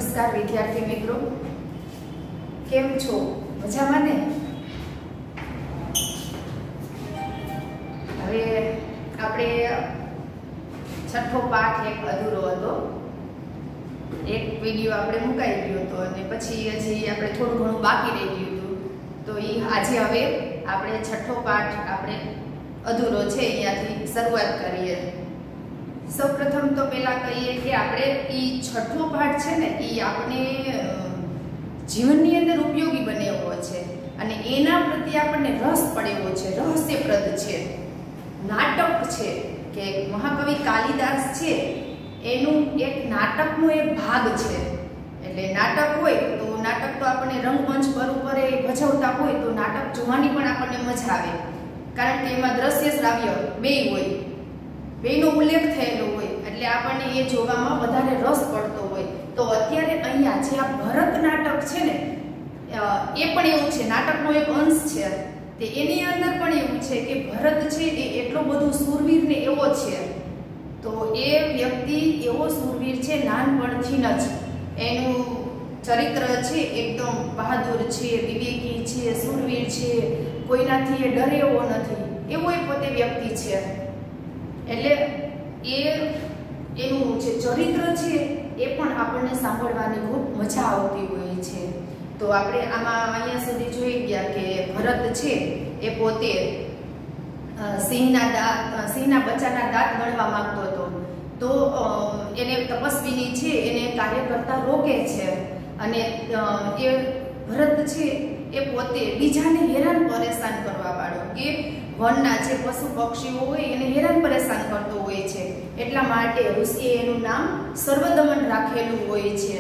નમસ્કાર વિદ્યાર્થી મિત્રો, કેમ છો? મજામાં ને? હવે આપણે છઠ્ઠો પાઠ એક અધૂરો હતો, એક વિડીયો આપણે મુકાઈ ગયો હતો અને પછી હજી આપણે થોડું ઘણું બાકી રહી ગયું હતું. તો એ આજે હવે આપણે છઠ્ઠો પાઠ આપણે અધૂરો છે અહીંયાથી શરૂઆત કરીએ. સૌપ્રથમ તો પહેલા કહીએ કે આપણે એ છઠ્ઠો પાઠ છે ને એ આપણે જીવનની અંદર ઉપયોગી બને એવો છે અને એના પ્રત્યે આપણને રસ પડે એવો છે, રહસ્યપ્રદ છે, નાટક છે કે મહાકવિ કાલિદાસ છે એનું એક નાટકનો એક ભાગ છે. એટલે નાટક હોય તો નાટક તો આપણને રંગમંચ પર ઉપર ભજવતા હોય તો નાટક જોવાની પણ આપણને મજા આવે, કારણ કે એમાં દ્રશ્ય શ્રાવ્ય બેય હોય, બેયનો ઉલ્લેખ થયેલો હોય એટલે આપણને એ જોવામાં વધારે રસ પડતો હોય. તો અત્યારે અહીંયા જે આ ભરત નાટક છે ને એ પણ એવું છે, નાટકનો એક અંશ છે. તે એની અંદર પણ એવું છે કે ભરત છે એ એટલો બધો શૂરવીર ને એવો છે, તો એ વ્યક્તિ એવો શૂરવીર છે નાનપણથી જ. એનું ચરિત્ર છે એકદમ બહાદુર છે, વિવેકી છે, શૂરવીર છે, કોઈનાથી એ ડરે એવો નથી, એવો એ પોતે વ્યક્તિ છે. એટલે એનું જે ચરિત્ર છે એ પણ આપણને સાંભળવાની ખૂબ મજા આવતી હોય છે. તો આપણે આમાં અહીંયા સુધી જોઈ ગયા કે ભરત છે એ પોતે સિંહના બચ્ચાના દાંત ગણવા માંગતો હતો, તો એને તપસ્વીની છે એને કાર્ય કરતા રોકે છે અને એ ભરત છે એ પોતે બીજાને હેરાન પરેશાન કરવા વાળો કે વનના જે પશુ પક્ષીઓ હોય એને હેરાન પરેશાન કરતો હોય છે. એટલા માટે ઋષિએ એનું નામ સર્વદમન રાખેલું હોય છે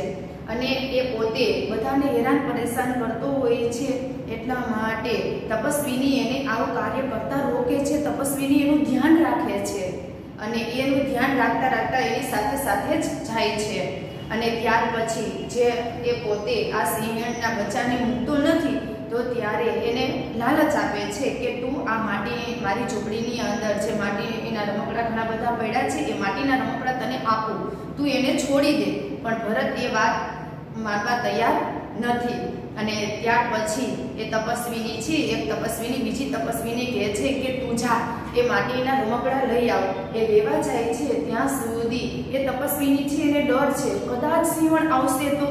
અને એ પોતે બધાને હેરાન પરેશાન કરતો હોય છે. એટલા માટે તપસ્વીની એને આવું કાર્ય કરતા રોકે છે, તપસ્વીની એનું ધ્યાન રાખે છે અને એનું ધ્યાન રાખતા રાખતા એની સાથે સાથે જ જાય છે. અને ત્યાર પછી જે એ પોતે આ સિંહણના બચ્ચાને મૂકતો નથી તો ત્યારે એને લાલચ આપે છે કે તું આ મારી ઝૂંપડીની અંદર જે માટીના રમકડા ઘણા બધા પડ્યા છે એ માટીના રમકડા તને આપું, તું એને છોડી દે. પણ ભરત એ વાત માનવા તૈયાર નથી અને ત્યાર પછી એ તપસ્વીની છે એક તપસ્વીની બીજી તપસ્વીને કહે છે કે તું જા એ માટીના રમકડા લઈ આવ. એ લેવા જાય છે ત્યાં સુધી એ તપસ્વીની છે એને ડર છે, કદાચ સિંહણ આવશે તો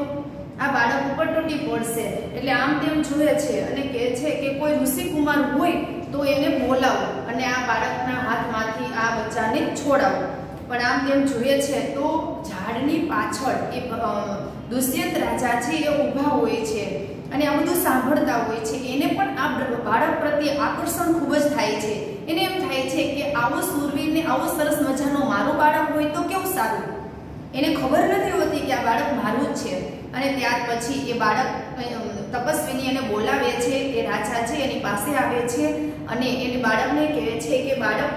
આ બાળક ઉપર તૂટી પડશે. એટલે આમ તેમ જોયે છે અને કહે છે કે કોઈ ઋષિકુમાર હોય તો એને બોલાવો અને આ બાળકના હાથમાંથી આ બચ્ચાને છોડાવો. પણ આમ તેમ જોઈએ છે તો ઝાડની પાછળ એ દુષ્યંત રાજા છે એ ઊભા હોય છે અને આ બધું સાંભળતા હોય છે. એને પણ આ બાળક પ્રત્યે આકર્ષણ ખૂબ જ થાય છે. એને એમ થાય છે કે આવો શૂરવીર ને આવો સરસ મજાનો મારો બાળક હોય તો કેવું સારું. એને ખબર નથી હોતી કે આ બાળક મારું જ છે. અને ત્યાર પછી એ બાળક તપસ્વીની એને બોલાવે છે, એ રાજા છે એની પાસે આવે છે અને એને બાળકને કહે છે કે બાળક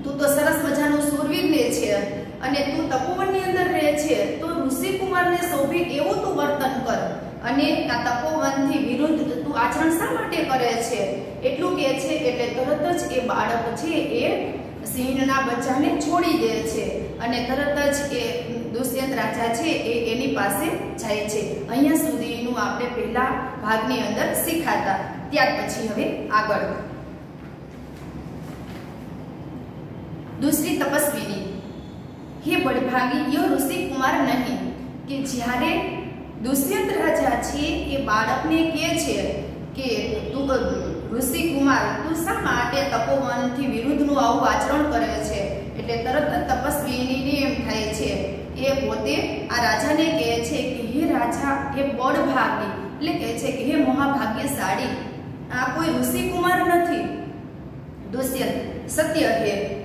તું તો સરસ મજાનું શૂરવીર ને છે અને તું તપોવનની અંદર રહે છે તો ઋષિકુમારને શોભે એવું તું વર્તન કર અને આ તપોવનથી વિરુદ્ધ તું આચરણ શા માટે કરે છે એટલું કહે છે. એટલે તરત જ એ બાળક છે એ સિંહના બચ્ચાને છોડી દે છે અને તરત જ એ દુષ્યંત રાજા છે એ એની પાસે જાય છે. અહીંયા સુધીનું આપણે પહેલા ભાગની અંદર શીખાતા. ત્યાર પછી હવે આગળ दूसरी तपस्विनी, हे बड़भागी यो ऋषि कुमार नहीं. कि જ્યારે દુષ્યંત રાજા છે એ બાળકને કહે છે કે તું ઋષિ કુમાર તું શા માટે તપોવનથી વિરુદ્ધનું આવું આચરણ કરે છે. એટલે તરત જ તપસ્વીની એમ થાય છે એ પોતે આ રાજાને કહે છે કે હે રાજા હે બળભાગી, એટલે કહે છે કે હે મહાભાગ્યશાળી, આ કોઈ ઋષિ કુમાર નથી. દુષ્યંત સત્ય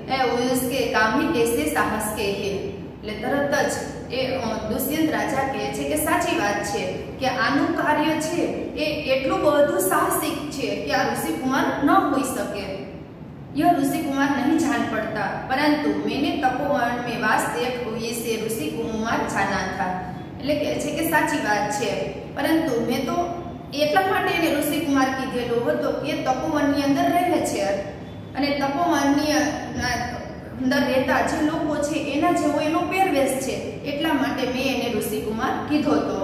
है उसके काम ही कैसे साहस के है. એટલે તરત જ એ દુષ્યંત રાજા કહે છે કે સાચી વાત છે કે આનું કાર્ય છે એ એટલું બધું સાહસિક છે કે આ ઋષિકુમાર ન હોઈ શકે. यह ऋषि कुमार नहीं जान पड़ता परंतु मैंने तपोवन में वास देख हुए से ऋषि कुमार जाना था. એટલે કહે છે કે સાચી વાત છે પરંતુ મેં તો એટલા માટે એને ઋષિ કુમાર કીધેલો હતો કે તપોવનની અંદર રહે છે અને તપોવનની અંદર રહેતા જે લોકો છે એના જેવો એનો પહેરવેશ છે, એટલા માટે મેં એને ઋષિકુમાર કીધો હતો।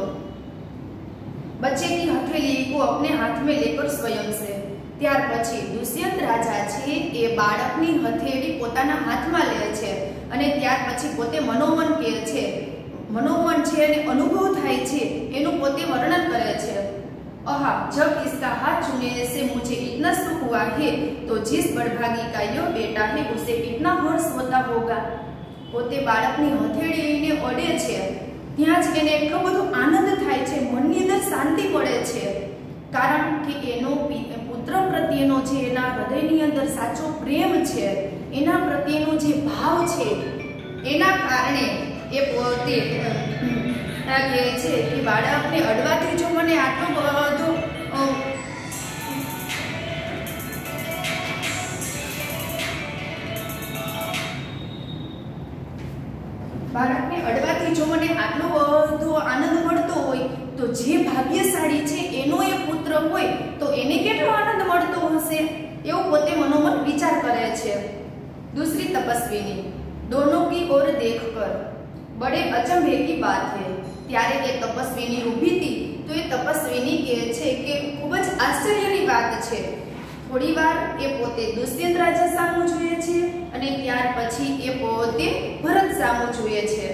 बच्चे की हथेली को अपने हाथ में लेकर स्वयं से। ત્યાર પછી દુષ્યંત રાજા છે એ બાળકની હથેળી પોતાના હાથમાં લે છે અને ત્યાર પછી પોતે મનોમન કહે છે, મનોમન છે અને અનુભવ થાય છે એનું પોતે વર્ણન કરે છે। आहा, जब इसका हाथ छूने से मुझे इतना सुख हुआ है तो जिस बड़भागी का यह बेटा है उसे कितना हर्ष होता होगा। પોતે બાળકની હથેળીને ઓડે છે ત્યાં જ એને એટલો બધો આનંદ થાય છે, મનની અંદર શાંતિ મળે છે, કારણ કે એનો પુત્ર પ્રત્યેનો જે એના હૃદયની અંદર સાચો પ્રેમ છે, એના પ્રત્યેનો જે ભાવ છે, એના કારણે એ પોતે કહે છે કે બાળકને અડવાથી જો મને આટલો બધો બાળકને અડવાથી જો મને આટલો બધો આનંદ મળતો હોય તો જે ભાગ્યશાળી છે એનો એ પુત્ર હોય તો એને કેટલો આનંદ મળતો હશે, એવું પોતે મનોમન વિચાર કરે છે। दूसरी तपस्विनी, दोनों की ओर देखकर बड़े अचंभे की बात है। ત્યારે એ તપસ્વીની ઊભી હતી તો એ તપસ્વીની કહે છે કે ખૂબ જ આશ્ચર્યની વાત છે। થોડી વાર એ પોતે દુષ્યંત રાજા સામું જોઈએ છે અને ત્યાર પછી એ પોતે ભરત સામું જોઈએ છે।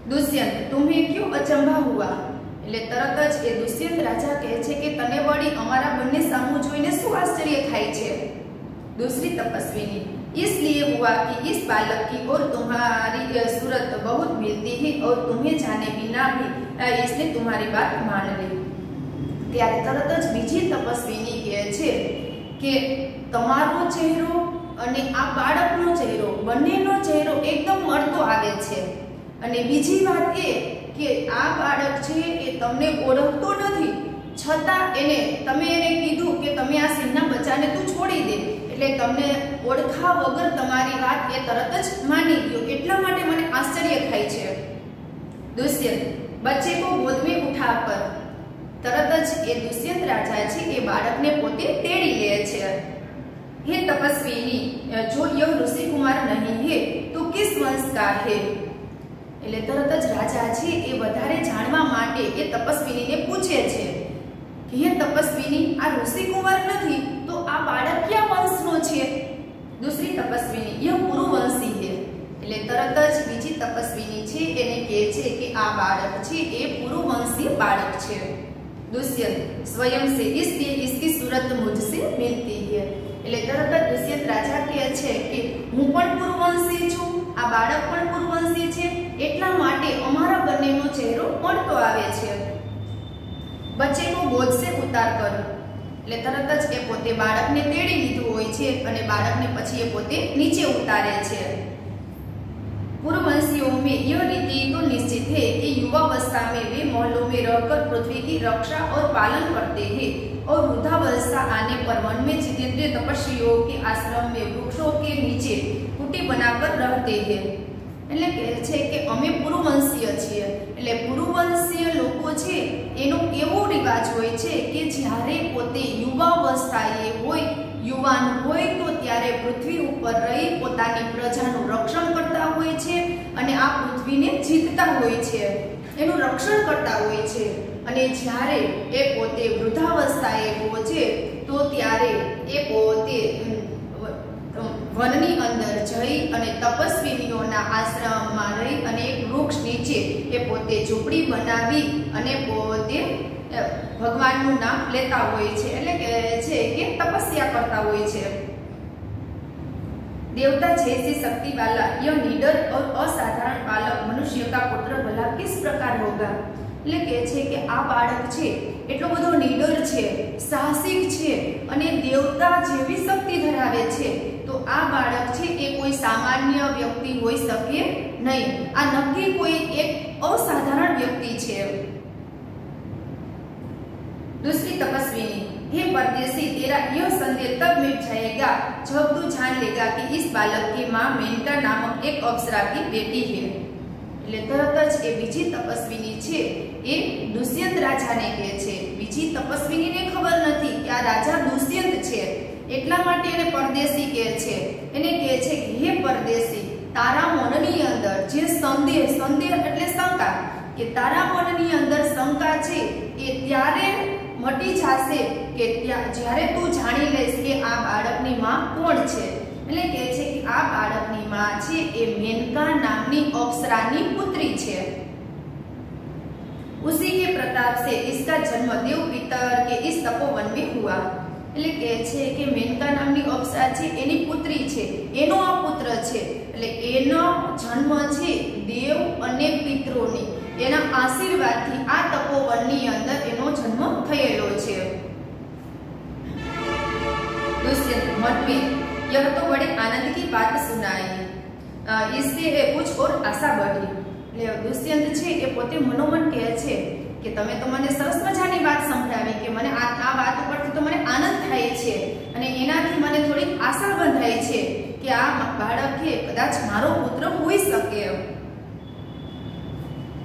દુષ્યંત, तुम्हें क्यों अचंभा हुआ? એટલે તરત જ એ દુષ્યંત રાજા કહે છે કે તને વળી અમારા બંને સામું જોઈને શું આશ્ચર્ય થાય છે? दूसरी तपस्विनी, इसलिए हुआ कि इस बालक की और तुम्हारी सूरत बहुत मिलती है और तुम्हें जाने बिना भी इसने तुम्हारी बात मान ली। ત્યારે તરત જ બીજી તપસ્વીની કહે છે કે તમારો ચહેરો અને આ બાળકનો ચહેરો, બંનેનો ચહેરો એકદમ મળતો આવે છે, અને બીજી વાત એ કે આ બાળક છે એ તમને ઓળખતો નથી, છતાં તમે એને કીધું કે તમે આ સિંહના બચ્ચાને તું છોડી દે, એટલે તમને ઓળખા વગર તમારી વાત એ તરત જ માની ગયો, એટલા માટે મને આશ્ચર્ય થાય છે। દુષ્યંત, બચ્ચે કો ગોદ में उठाकर, તરત જ એ દુષ્યંત રાજા છે એ બાળકને પોતે તેડી લે છે। हे तपस्विनी, जो यह ऋषि कुमार नहीं है तो किस वंश का है? એટલે તરત જ રાજા છે એ વધારે જાણવા માટે એ તપસ્વીનીને પૂછે છે કે હે તપસ્વીની, આ ઋષિ કુમાર નથી તો આ બાળક ક્યાં વંશનો છે? दूसरी तपस्विनी, यह पुरुवंशी है। એટલે તરત જ બીજી તપસ્વીની છે એને કહે છે કે આ બાળક છે એ પુરુવંશી બાળક છે। दुष्यंत, स्वयं से इसलिए इसकी सूरत मुझसे मिलती है। એટલે તરત જ દુષ્યંત રાજા કહે છે કે હું પણ પુરુવંશી છું, આ બાળક પણ પુરુવંશી છે, એટલા માટે અમારા બંનેનો ચહેરો મળતો આવે છે। बच्चे को गोद से उतार कर, એટલે તરત જ એ પોતે બાળકને તેડી લીધું હોય છે અને બાળકને પછી એ પોતે નીચે ઉતારે છે। पूर्ववंशियों में यह रीति तो निश्चित है कि युवावस्था में वे महलों में रहकर पृथ्वी की रक्षा और पालन करते हैं और वृद्धावस्था आने पर वन में जितेंद्रिय तपस्वियों के आश्रम में वृक्षों के नीचे कुटी बनाकर रहते हैं। એટલે કહે છે કે અમે પુરુવંશીય છીએ, એટલે પુરુવંશીય લોકો છે એનો એવો રિવાજ હોય છે કે જ્યારે પોતે યુવાવસ્થાએ હોય, યુવાન હોય તો ત્યારે પૃથ્વી ઉપર રહી પોતાની પ્રજાનું રક્ષણ કરતા હોય છે અને આ પૃથ્વીને જીતતા હોય છે, એનું રક્ષણ કરતા હોય છે, અને જ્યારે એ પોતે વૃદ્ધાવસ્થાએ પહોંચે તો ત્યારે એ પોતે વનની અંદર જઈ અને તપસ્વીનીઓના આશ્રમમાં રહી અને એક વૃક્ષ નીચે એ પોતે ઝૂંપડી બનાવી અને પોતે ભગવાનનું નામ લેતા હોય છે, એટલે કહે છે કે તપસ્યા કરતા હોય છે। देवता जैसी शक्ति वाला यह निडर और असाधारण बालक मनुष्य का पुत्र भला किस प्रकार होगा? એટલે કહે છે કે આ બાળક છે એટલો બધો નિડર છે, સાહસિક છે અને દેવતા જેવી શક્તિ ધરાવે છે, તો આ બાળક છે એ કોઈ સામાન્ય વ્યક્તિ હોઈ શકે નહીં, આ નક્કી કોઈ એક અસાધારણ વ્યક્તિ છે। दूसरी तपस्विनी, हे परदेसी, तेरा यह संदेह तब मिट जाएगा जब तू जान लेगा कि इस बालक की माँ मेनका नामक एक अप्सरा की बेटी है। એટલે તરત જ એ બીજી તપસ્વીની છે એ દુષ્યંત રાજાને કહે છે, બીજી તપસ્વીનીને ખબર નથી કે આ રાજા દુષ્યંત છે, એટલા માટે એને પરદેશી કહે છે। એને કહે છે કે હે પરદેશી, તારા મનની અંદર જે સંદેહ એટલે શંકા, કે તારા મનની અંદર શંકા છે એ ત્યારે મટી જશે કે જ્યારે તું જાણી લઈશ કે આ બાળકની માં કોણ છે। એટલે કહે છે કે આ બાળકની માં છે એ મેનકા નામની અપ્સરાની પુત્રી છે। उसी के प्रताप से इसका जन्म देव पितर के इस तपोवन में हुआ। એટલે કહે છે કે મેનકા નામની અપ્સરા છે એની પુત્રી છે, એનો આ પુત્ર છે, એટલે એનો જન્મ છે દેવ અને પિતરોની એના આશીર્વાદથી આ તપોવનની અંદર એનો જન્મ થયેલો છે। दुष्यंत मन में यह तो बड़े आनंद की बात सुनाई, इससे कुछ और आशा बढ़ी। दुष्यंत છે એ પોતે મનોમન કહે છે કે તમે તો મને સરસ મજાની વાત સંભળાવી કે મને આ વાત ઉપરથી તો મને આનંદ થાય છે અને એનાથી મને થોડી આશા બંધાય છે કે આ બાળક છે કદાચ મારો પુત્ર હોઈ શકે।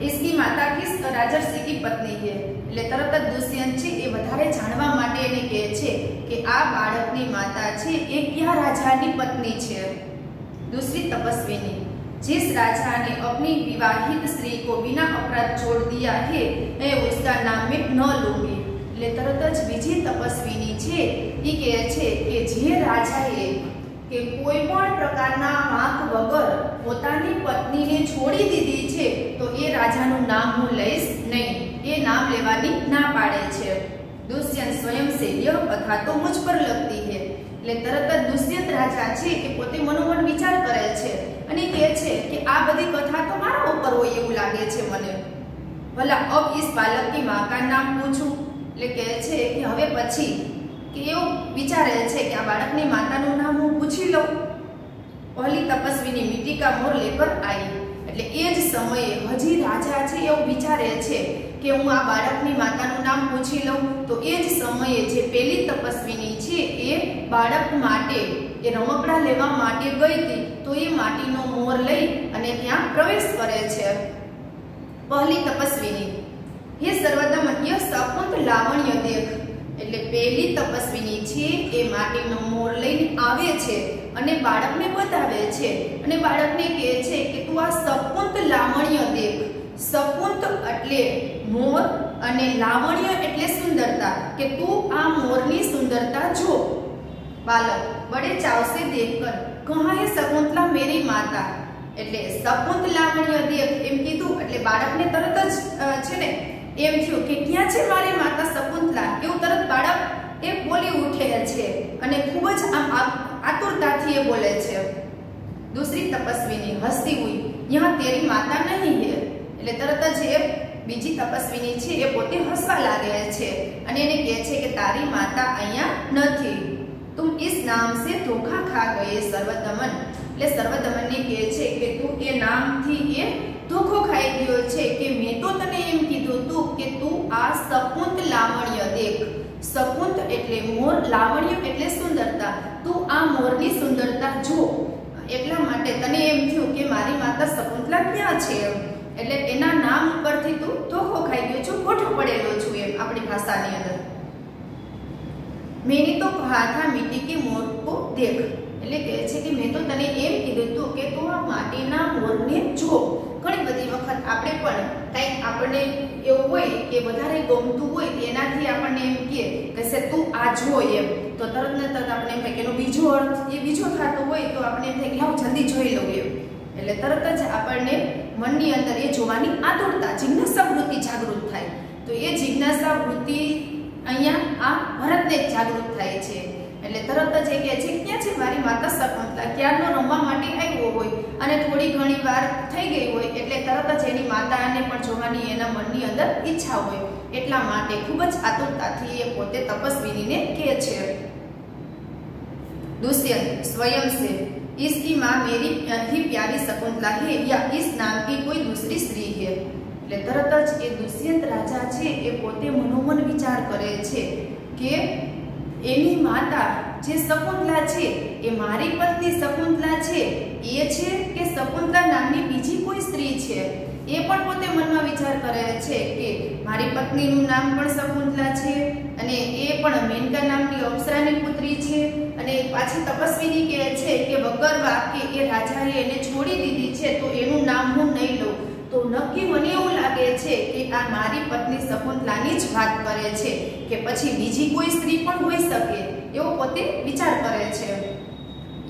इसकी माता किस राजर्षि की पत्नी है। એટલે તરત જ દુષ્યંત છે એ વધારે જાણવા માટે એને કહે છે કે આ બાળકની માતા છે એ કયા રાજાની પત્ની છે। दूसरी तपस्विनी, जिस राजा ने अपनी विवाहित स्त्री को बिना अपराध छोड़ दिया है मैं उसका नाम में न लूंगी। એટલે તરત જ બીજી તપસ્વીની છે એ કહે છે કે જે રાજાએ કે કોઈ પણ પ્રકારના વાંક વગર પોતાની પત્નીને છોડી દીધી છે તો એ રાજાનું નામ હું લઈશ નહીં, એ નામ લેવાની ના પાડે છે। दुष्यंत स्वयं से यह कथा तो मुझ पर लगती है। એટલે તરત જ દુષ્યંત રાજા છે એ પોતે મનોમન વિચાર કરે છે અને કહે છે કે આ બધી કથા તો મારા ઉપર હોય એવું લાગે છે મને। ભલા અબ इस बालक की मां का नाम पूछूं। એટલે કહે છે કે હવે પછી કે એવું વિચારે છે કે આ બાળકની માતાનું નામ હું પૂછી લઉં। પહેલી તપસ્વીની મીઠી કા મોર લેકર આવી। એટલે એ જ સમયે હજી રાજા છે એવું વિચારે છે કે હું આ બાળકની માતાનું નામ પૂછી લઉં તો એ જ સમયે જે પહેલી તપસ્વીની છે એ બાળક માટે એ રમકડા લેવા માટે ગઈ હતી તો એ માટીનો મોર લઈ અને ત્યાં પ્રવેશ કરે છે। પહેલી તપસ્વીની, હે સર્વદમન્ય સકુંત લાવણ્ય દેખ। એટલે પહેલી તપસ્વીની છે એ માટીનો મોર લઈને આવે છે અને બાળકને બતાવે છે અને બાળકને કહે છે કે તું આ સકુંત લાવણ્ય દેખ। સકુંત એટલે મોર અને લાવણ્ય એટલે સુંદરતા, કે તું આ મોરની સુંદરતા જો। બાલક બડે ચાવ સે દેખકર કહા હે શકુંતલા મેરી માતા। એટલે શકુંત લાવણ્ય દેખ એમ કીધું એટલે બાળકને તરત જ છે ને એમ થયું કે ક્યાં છે મારી માતા શકુંતલા, એવું તરત બાળક એ બોલી ઉઠે છે અને ખૂબ જ આમ આતુરતાથી એ બોલે છે। दूसरी तपस्विनी हंसती हुई यहाँ तेरी माता नहीं है। એટલે તરત જ એ બીજી તપસ્વીની છે એ પોતે હસવા લાગે છે અને એને કહે છે કે તારી માતા અહીંયા નથી। તુમ ઇસ નામ સે ધોખા ખા ગયે સર્વદમન। એટલે સર્વદમનને કહે છે કે તું એ નામથી એ ધોખો ખાઈ ગયો છે કે મેં તો તને એમ કીધું તું કે તું આ શકુંત લાવણ્ય દેખ। શકુંત એટલે મોર, લાવણ્ય એટલે સુંદરતા, તું આ મોરની સુંદરતા જો, એટલા માટે તને એમ થયું કે મારી માતા શકુંતલા ક્યાં છે। એટલે એના નામ ઉપરથી તું ધોખો ખાઈ ગયો છું, ખોટો પડેલો છું એમ આપણી ભાષાની અંદર। મેને તો કહા થા મિટ્ટી કે મોર કો દેખ। એટલે કહે છે કે મેં તો તને એમ કીધું તું કે તું આ માટીના મોરને જો। ઘણી બધી વખત આપણે પણ કંઈક આપણને એવું હોય કે વધારે ગમતું હોય એનાથી આપણને એમ કહે કે તું આ જો એમ, તો તરત ને તરત આપણે એમ થાય કે એનો બીજો અર્થ એ બીજો થતો હોય તો આપણે એમ થાય કે લાવ જલ્દી જોઈ લઉં એમ। એટલે તરત જ આપણને મનની અંદર એ જોવાની આતુરતા, જિજ્ઞાસા વૃત્તિ જાગૃત થાય। તો એ જિજ્ઞાસા વૃત્તિ અહીંયા આ ભરતને જાગૃત થાય છે। એટલે તરત જ એ કહે છે ક્યાં છે મારી માતા શકુંતલા, ક્યારનો રમવા માટે આવ્યો હોય અને થોડી ઘણી વાર થઈ ગઈ હોય એટલે તરત જ એની માતાને પણ જોવાની એના મનની અંદર ઈચ્છા હોય, એટલા માટે ખૂબ જ આતુરતાથી એ પોતે તપસ્વીનીને કહે છે। दुष्यंत स्वयं से, इसकी माँ मेरी ही प्यारी शकुंतला है या इस नाम की कोई दूसरी स्त्री है। એટલે તરત જ એ દુષ્યંત રાજા છે એ પોતે મનોમન વિચાર કરે છે કે એની માતા જે શકુંતલા છે એ મારી પત્ની શકુંતલા છે એ છે કે શકુંતલા નામની બીજી કોઈ સ્ત્રી છે। એ પણ પોતે મનમાં વિચાર કરે છે કે મારી પત્નીનું નામ પણ શકુંતલા છે અને એ પણ મેનકા નામની અપ્સરાની પુત્રી છે અને પાછી તપસ્વીની કહે છે કે વગર વાક્ય એ રાજાએ એને છોડી દીધી છે તો એનું નામ હું નહીં લઉં, તો નક્કી મને એવું લાગે છે કે આ મારી પત્ની શકુંતલાની જ વાત કરે છે કે પછી બીજી કોઈ સ્ત્રી પણ હોઈ શકે, એવો પોતે વિચાર કરે છે।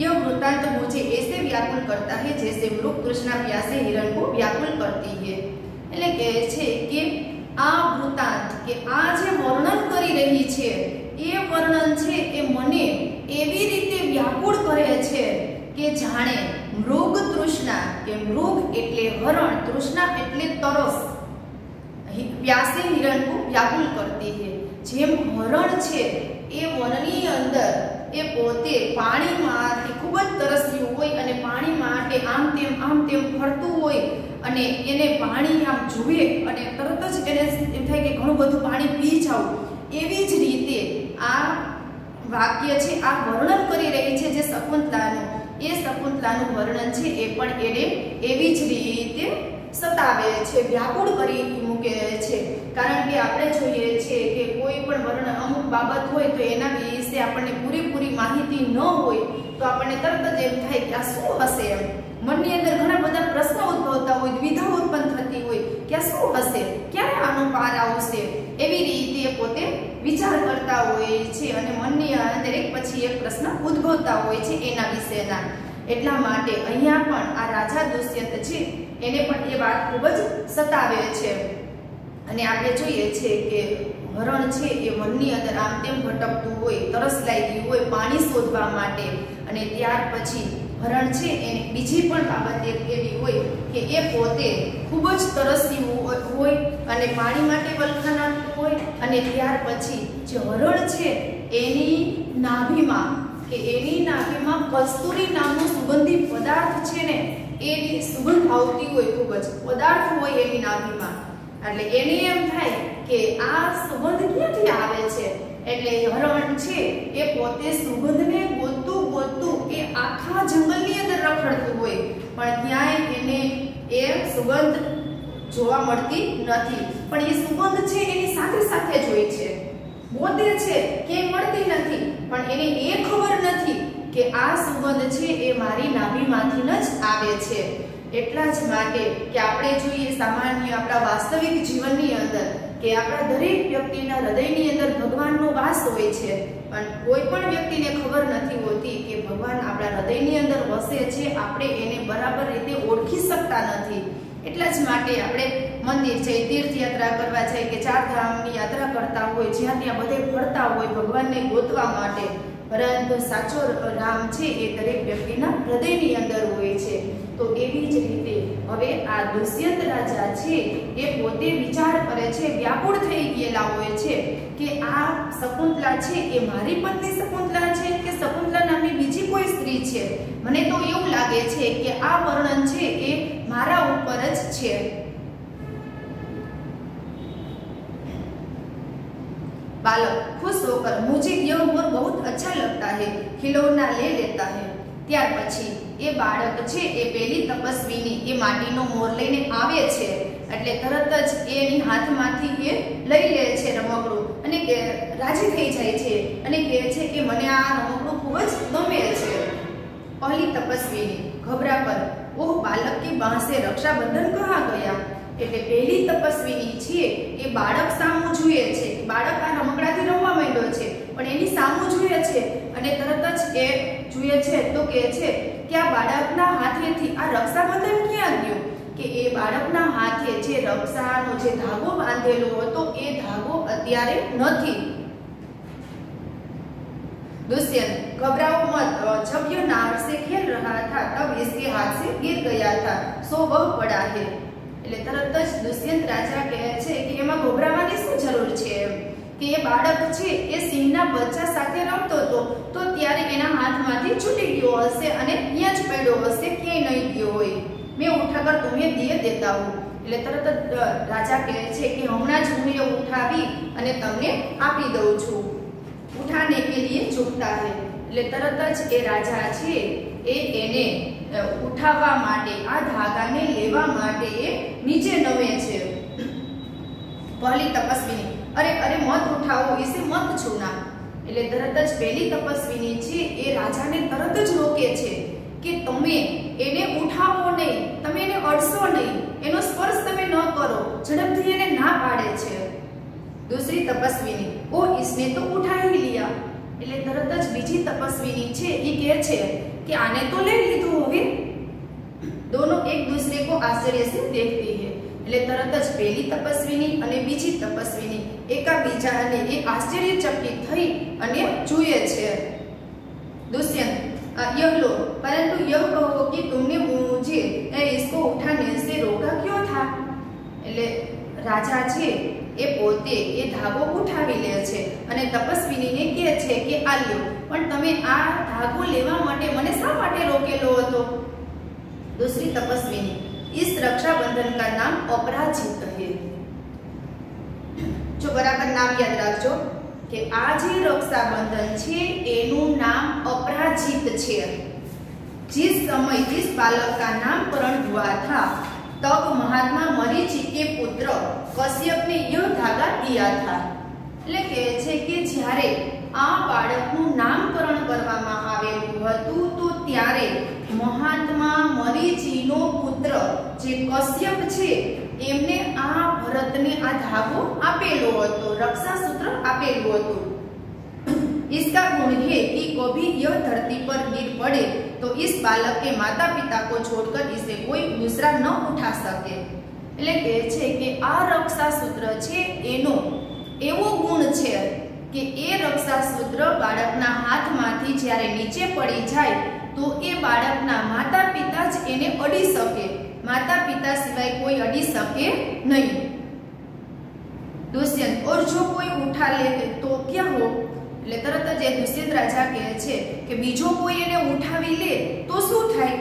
यह वृत्तांत मुझे ऐसे व्याकुल करता है जैसे मृग तृष्णा प्यासे हिरण को व्याकुल करती है। એટલે કહે છે કે આ વૃત્તાંત કે આ જે વર્ણન કરી રહી છે એ વર્ણન છે એ મને એવી રીતે વ્યાકુળ કરે છે કે જાણે મૃગ તૃષ્ણા કે મૃગ એટલે હરણ, તૃષ્ણા એટલે તરસ, પ્યાસે हिरण को व्याकुल करती है। જેમ હરણ છે એ વનની અંદર એ પોતે પાણીમાંથી ખૂબ જ તરસ્યું હોય અને પાણી માટે આમ તેમ ફરતું હોય અને એને પાણી આમ જુએ અને તરત જ એને એમ થાય કે ઘણું બધું પાણી પી જાઉં, એવી જ રીતે આ વાક્ય છે આ વર્ણન કરી રહી છે જે શકુંતલાનું, એ શકુંતલાનું વર્ણન છે એ પણ એને એવી જ રીતે સતાવે છે, વ્યાકુળ કરી મૂકે છે। કારણ કે આપણે જોઈએ છે કે કોઈ પણ વર્ણન અમુક બાબત હોય તો એના વિશે આપણને પૂરેપૂરી માહિતી ન હોય તો આપણને તરત જ એમ થાય કે આ શું હશે, એમ મનની અંદર ઘણા બધા પ્રશ્નો ઉદ્ભવતા હોય, દ્વિધા ઉત્પન્ન થતી હોય કે આ શું હશે, ક્યારે આનો પાર આવશે, એવી રીતે પોતે વિચાર કરતા હોય છે અને મનની અંદર એક પછી એક પ્રશ્ન ઉદ્ભવતા હોય છે એના વિશેના। એટલા માટે અહીંયા પણ આ રાજા દુષ્યંત છે એને પણ એ વાત ખૂબ જ સતાવે છે। અને આપણે જોઈએ છે કે હરણ છે એ વનની અંદર આમ તેમ ભટકતું હોય, તરસ લાગી હોય પાણી શોધવા માટે, અને ત્યાર પછી હરણ છે એને બીજી પણ બાબત એક એવી હોય કે એ પોતે ખૂબ જ તરસ્યું હોય અને પાણી માટે વલખાણાતું હોય, અને ત્યાર પછી જે હરણ છે એની નાભીમાં કસ્તુરી નામનો સુગંધી પદાર્થ છે ને એની સુગંધ આવતી હોય, ખૂબ જ પદાર્થ હોય એની નાભીમાં, એટલે એને એમ થાય કે આ સુગંધ ક્યાંથી આવે છે, એટલે હરણ છે એ પોતે સુગંધને ગોતતું એ આખા જંગલની અંદર રખડતું હોય પણ ક્યાંય એને એ સુગંધ જોવા મળતી નથી, પણ એ સુગંધ છે એની સાથે સાથે જ હોય છે, ગોતે છે કે મળતી નથી, પણ એને એ ખબર નથી કે આ સુગંધ છે એ મારી નાભીમાંથી જ આવે છે। એટલા જ માટે કે આપણે જોઈએ સામાન્ય આપણા વાસ્તવિક જીવનની અંદર કે આપણા દરેક વ્યક્તિના હૃદયની અંદર ભગવાનનો વાસ હોય છે, પણ કોઈ પણ વ્યક્તિને ખબર નથી હોતી કે ભગવાન આપણા હૃદયની અંદર વસે છે, આપણે એને બરાબર રીતે ઓળખી શકતા નથી। એટલા જ માટે આપણે મંદિર છે, તીર્થયાત્રા કરવા જાય કે ચાર ધામની યાત્રા કરતા હોય, જ્યાં ત્યાં બધે ફરતા હોય ભગવાનને ગોતવા માટે, પરંતુ સાચો રામ છે એ દરેક વ્યક્તિના હૃદયની અંદર હોય છે। તો એવી જ રીતે હવે આ દુષ્યંત રાજા છે એ પોતે વિચાર કરે છે, વ્યાકુળ થઈ ગયેલા હોય છે કે આ શકુંતલા છે એ મારી પત્ની શકુંતલા છે કે શકુંતલા નામની બીજી કોઈ સ્ત્રી છે, મને તો એવું લાગે છે કે આ વર્ણન છે એ મારા ઉપર જ છે। बालक खुश होकर मुझे यह मोर बहुत अच्छा लगता है, खिलौना ले लेता है। ત્યાર પછી એ બાળક છે એ પેલી તપસ્વીની એ માટીનો મોર લઈને આવે છે એટલે તરત જ એની હાથમાંથી એ લઈ લે છે રમકડું અને કે રાજી થઈ જાય છે અને કહે છે કે મને આ રમકડું ખૂબ જ ગમે છે। પહેલી તપસ્વીની ઘબરા कर वो बालक के बाह से रक्षाबंधन कहाँ गया, એટલે પહેલી તપસ્વીની છે એ બાળક સામું જુએ છે, બાળક આ રમકડાથી રમવા માંડ્યો છે પણ એની સામું જુએ છે અને તરત જ એ જુએ છે તો કહે છે કે આ બાળકના હાથેથી આ રક્ષાબંધન ક્યાં ગયો, કે એ બાળકના હાથે જે રક્ષાનો જે ધાગો બાંધેલો હતો એ ધાગો અત્યારે નથી। दुष्यंत घबराओ मत, जब यह नार से खेल रहा था तब इसके हाथ से गिर गया था, सो वह पड़ा है। એટલે તરત જ દુષ્યંત રાજા કહે છે કે એમાં ગભરાવાની શું જરૂર છે, કે એ બાળક છે એ સિંહના બચ્ચા સાથે રમતો હતો તો ત્યારે એના હાથમાંથી છૂટી ગયો હશે અને ત્યાં જ પડ્યો હશે, ક્યાંય નહીં ગયો હોય, મેં ઉઠાકર तुम्हें दिए देता हूँ। એટલે તરત જ રાજા કહે છે કે હમણાં જ હું એ ઉઠાવી અને તમને આપી દઉં છું। ઉઠાને કે लिए झुकता है, એટલે તરત જ એ રાજા છે એ એને ઉઠાવવા માટે આ ધાગાને લેવા માટે એ નીચે નમે છે। પહેલી તપસ્વીની अरे अरे मत उठाओ इसे मत छूना, એટલે તરત જ પેલી તપસ્વીની છે એ રાજાને તરત જ રોકે છે કે તમે એને ઉઠાવો નહીં, તમે એને અડશો નહીં, એનો સ્પર્શ તમે ન કરો, ઝડપથી એને ના પાડે છે। दूसरी तपस्विनी ओ इसने तो उठा ही लिया, એટલે તરત જ બીજી તપસ્વીની છે એ કહે છે કે આને તો લઈ લીધું હવે। दोनों एक दूसरे को आश्चर्य से देखती है, એટલે તરત જ પેલી તપસ્વીની અને બીજી તપસ્વીની એકાબીજાને એ આશ્ચર્યચકિત થઈ અને જુએ છે। दुष्यंत यह लो, परंतु यह कहो कि तुमने मुझे इसको उठाने से रोका क्यों था? એટલે રાજા છે એ પોતે એ ધાગો ઉઠાવી લે છે અને તપસ્વીનીને કહે છે કે આ લ્યો, પણ તમે આ ધાગો લેવા માટે મને શા માટે રોકેલો હતો? दूसरी तपस्विनी इस रक्षाबंधन का नाम अपराजित है। जो बराबर नाम याद रखो कि आ जे रक्षाबंधन छे एनु नाम अपराजित छे। जिस समय जिस बालक का नामकरण हुआ था तब महात्मा मरीचि के पुत्र कश्यप ने यह धागा दिया था। એટલે કહે છે કે જ્યારે આ બાળકનું નામકરણ કરવામાં આવેલું હતું તો ત્યારે મહાત્મા મરીચિનો પુત્ર જે કશ્યપ છે એમને આ ભરતને આ ધાગો આપેલો હતો, રક્ષાસૂત્ર આપેલું હતું। इसका गुण है कि कभी यह धरती पर गिर पड़े तो इस बालक के माता पिता को छोड़कर इसे कोई दूसरा न उठा सके। એટલે કહે છે કે આ રક્ષાસૂત્ર છે એનો એવો ગુણ છે કે એ રક્ષાસૂત્ર બાળકના હાથમાંથી જ્યારે નીચે પડી જાય તો એ બાળકના માતા પિતા જ એને અડી શકે, માતા पिता सिवाय कोई अड़ी सके नहीं। दुष्यंत और जो कोई उठा ले तो क्या हो? એટલે તરત જ દુષ્યંત રાજા કહે છે કે બીજો કોઈ એને ઉઠાવી લે તો શું થાય?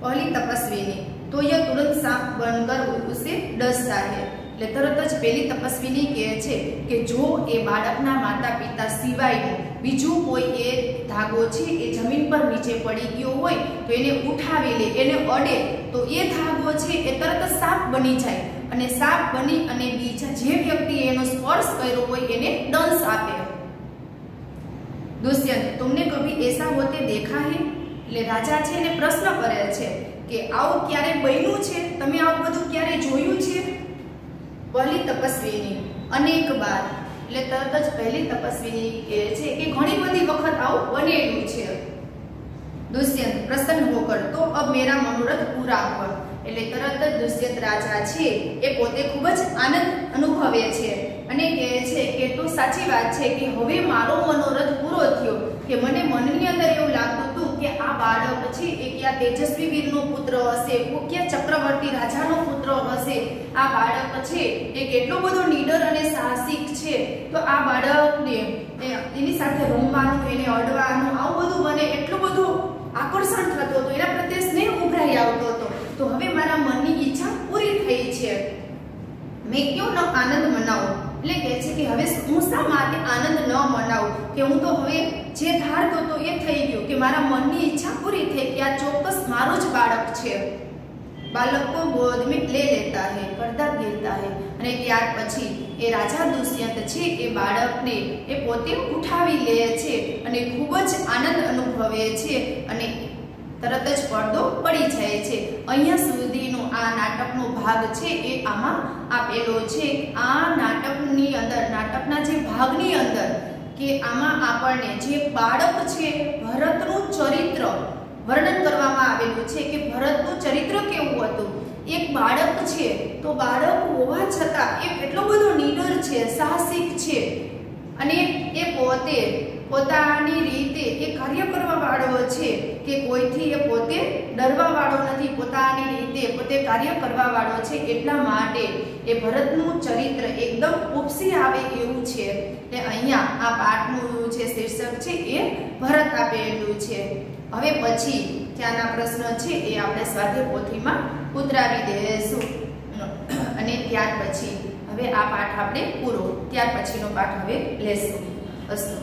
पहली तपस्विनी तो यह तुरंत सांप बनकर उसे डसता है। એટલે તરત જ પેલી તપસ્વીની કહે છે કે જો એ બાળકના માતા પિતા સિવાયનો બીજું કોઈ એ ધાગો છે એ જમીન પર નીચે પડી ગયો હોય તો એને ઉઠાવી લે, એને અડે તો એ ધાગો છે એ તરત જ સાપ બની જાય અને સાપ બની અને બીજા જે વ્યક્તિ એનો સ્પર્શ કર્યો હોય એને દંશ આપે। दुष्यंत तुमने कभी ऐसा होते देखा है? એટલે રાજા છે એને પ્રશ્ન કરે છે કે આવું ક્યારે બન્યું છે? તમે આવું બધું ક્યારે જોયું છે? पहली तपस्वीनी अनेक बार, એટલે તરત જ પહેલી તપસ્વીની કહે છે કે ઘણી બધી વખત આવું બનેલું છે। दुष्यंत प्रसन्न होकर तो अब मेरा मनोरथ पूरा हुआ, એટલે તરત જ દુષ્યંત રાજા છે એ પોતે ખૂબ જ આનંદ અનુભવે છે અને કહે છે કે તો સાચી વાત છે કે હવે મારો મનોરથ પૂરો થયો કે મને મનની અંદર એવું લાગતું હતું કે આ બાળક છે એ ક્યાં તેજસ્વી વીરનો પુત્ર હશે, ક્યાં ચક્રવર્તી રાજાનો પુત્ર હશે, આ બાળક છે એ કેટલો બધો નીડર અને સાહસિક છે, તો આ બાળકને એની સાથે રમવાનું, એને અડવાનું આવું બધું મને એટલું બધું આકર્ષણ થતું હતું, એના પ્રત્યે સ્નેહ ઉભરાઈ આવતો હતો, તો હવે મારા મનની ઈચ્છા પૂરી થઈ છે। મેં ક્यों ન આનંદ મનાવું? એટલે કહે છે કે હવે હું શા માટે આનંદ ન મનાવું કે હું તો હવે જે ધારતો હતો એ થઈ ગયું કે મારા મનની ઈચ્છા પૂરી થઈ કે આ ચોક્કસ મારો જ બાળક છે। बालक को गोद में ले लेता है, પડદા गिरता है અને ત્યાર પછી એ રાજા દુષ્યંત છે એ બાળકને એ પોતે ઉઠાવી લે છે અને ખૂબ જ આનંદ અનુભવે છે અને તરત જ પડદો પડી જાય છે। અહીંયા સુધીનો આ નાટકનો ભાગ છે એ આમાં આપેલો છે। આ નાટકની અંદર, નાટકના જે ભાગની અંદર કે આમાં આપણને જે બાળક છે ભરતનું ચરિત્ર વર્ણન કરવામાં આવેલું છે કે ભરતનું ચરિત્ર કેવું હતું। એક બાળક છે તો બાળક હોવા છતાં એ એટલો બધો નીડર છે, સાહસિક છે અને એ પોતે પોતાની રીતે એ કાર્ય કરવા વાળો છે કે કોઈથી એ પોતે ડરવા વાળો નથી, પોતાની રીતે પોતે કાર્ય કરવા વાળો છે। એટલા માટે એ ભરતનું ચરિત્ર એકદમ ઉપસી આવે એવું છે। એટલે અહીંયા આ પાઠનું જે શીર્ષક છે એ ભરત આપેલું છે। હવે પછી ત્યાંના પ્રશ્ન છે એ આપણે સ્વાધ્યાય પોથીમાં ઉતરાવી દઈશું અને ત્યાર પછી હવે આ પાઠ આપણે પૂરો, ત્યાર પછીનો પાઠ હવે લેશું। અસ્તુ।